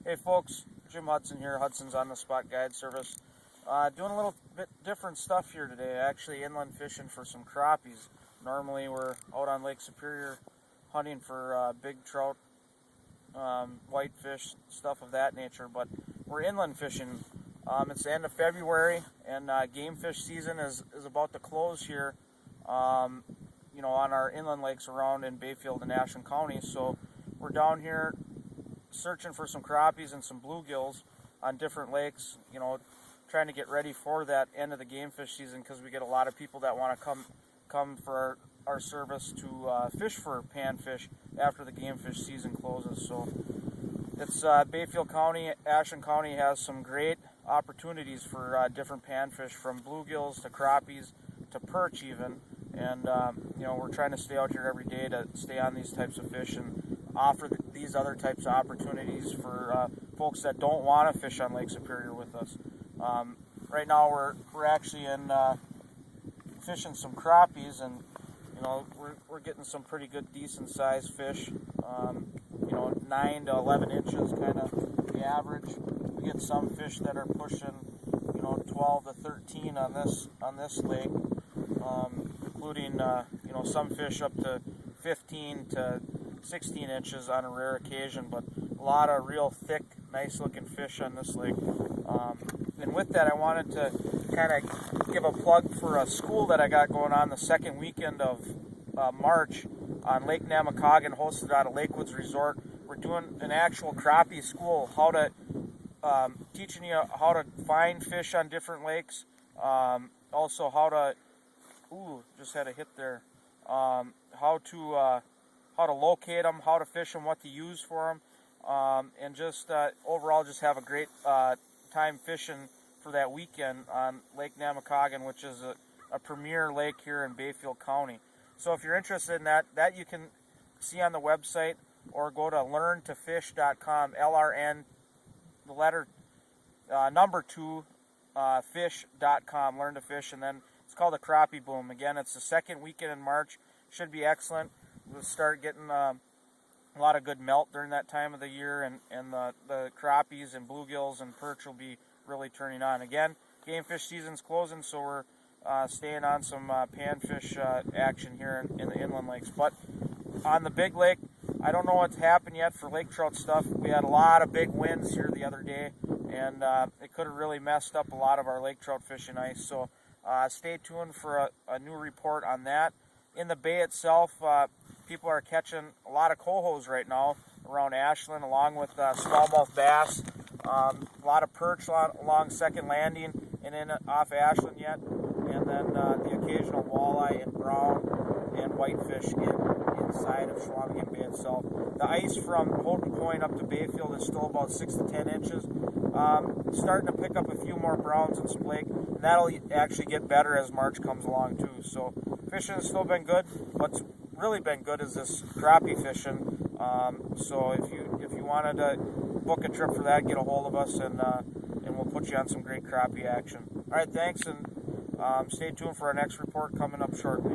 Hey folks, Jim Hudson here, Hudson's on the Spot Guide Service. Doing a little bit different stuff here today, actually inland fishing for some crappies. Normally we're out on Lake Superior hunting for big trout, whitefish, stuff of that nature, but we're inland fishing. It's the end of February and game fish season is about to close here, on our inland lakes around in Bayfield and Ashland County. So we're down here searching for some crappies and some bluegills on different lakes, trying to get ready for that end of the game fish season, because we get a lot of people that want to come for our service to fish for panfish after the game fish season closes. So it's Bayfield County, Ashland County has some great opportunities for different panfish, from bluegills to crappies to perch even, and we're trying to stay out here every day to stay on these types of fish and offer these other types of opportunities for folks that don't want to fish on Lake Superior with us. Right now we're actually in fishing some crappies, and we're getting some pretty good decent sized fish, 9 to 11 inches kind of the average. We get some fish that are pushing 12 to 13 on this lake, including some fish up to 15 to 16 inches on a rare occasion, but a lot of real thick, nice looking fish on this lake. And with that, I wanted to kind of give a plug for a school that I got going on the second weekend of March on Lake Chequamegon, hosted out of Lakewoods Resort. We're doing an actual crappie school, teaching you how to find fish on different lakes, also how to, just had a hit there, how to locate them, how to fish them, what to use for them, and just overall just have a great time fishing for that weekend on Lake Chequamegon, which is a premier lake here in Bayfield County. So if you're interested in that you can see on the website, or go to learntofish.com, LRN, the letter number 2, fish.com, learn to fish, and then it's called a crappie boom. Again, it's the second weekend in March. Should be excellent. We'll start getting a lot of good melt during that time of the year, and the crappies and bluegills and perch will be really turning on. Again, game fish season's closing, so we're staying on some panfish action here in the inland lakes. But on the big lake, I don't know what's happened yet for lake trout stuff. We had a lot of big winds here the other day, and it could have really messed up a lot of our lake trout fishing ice. So stay tuned for a new report on that. In the bay itself, people are catching a lot of cohos right now around Ashland, along with smallmouth bass. A lot of perch along Second Landing and in off Ashland yet, and then the occasional walleye and brown and whitefish inside of Chequamegon Bay itself. The ice from Houghton Point up to Bayfield is still about 6 to 10 inches. Starting to pick up a few more browns and splake, and that'll actually get better as March comes along too. So fishing has still been good. What's really been good is this crappie fishing. So if you wanted to book a trip for that, get a hold of us, and we'll put you on some great crappie action. All right, thanks, and stay tuned for our next report coming up shortly.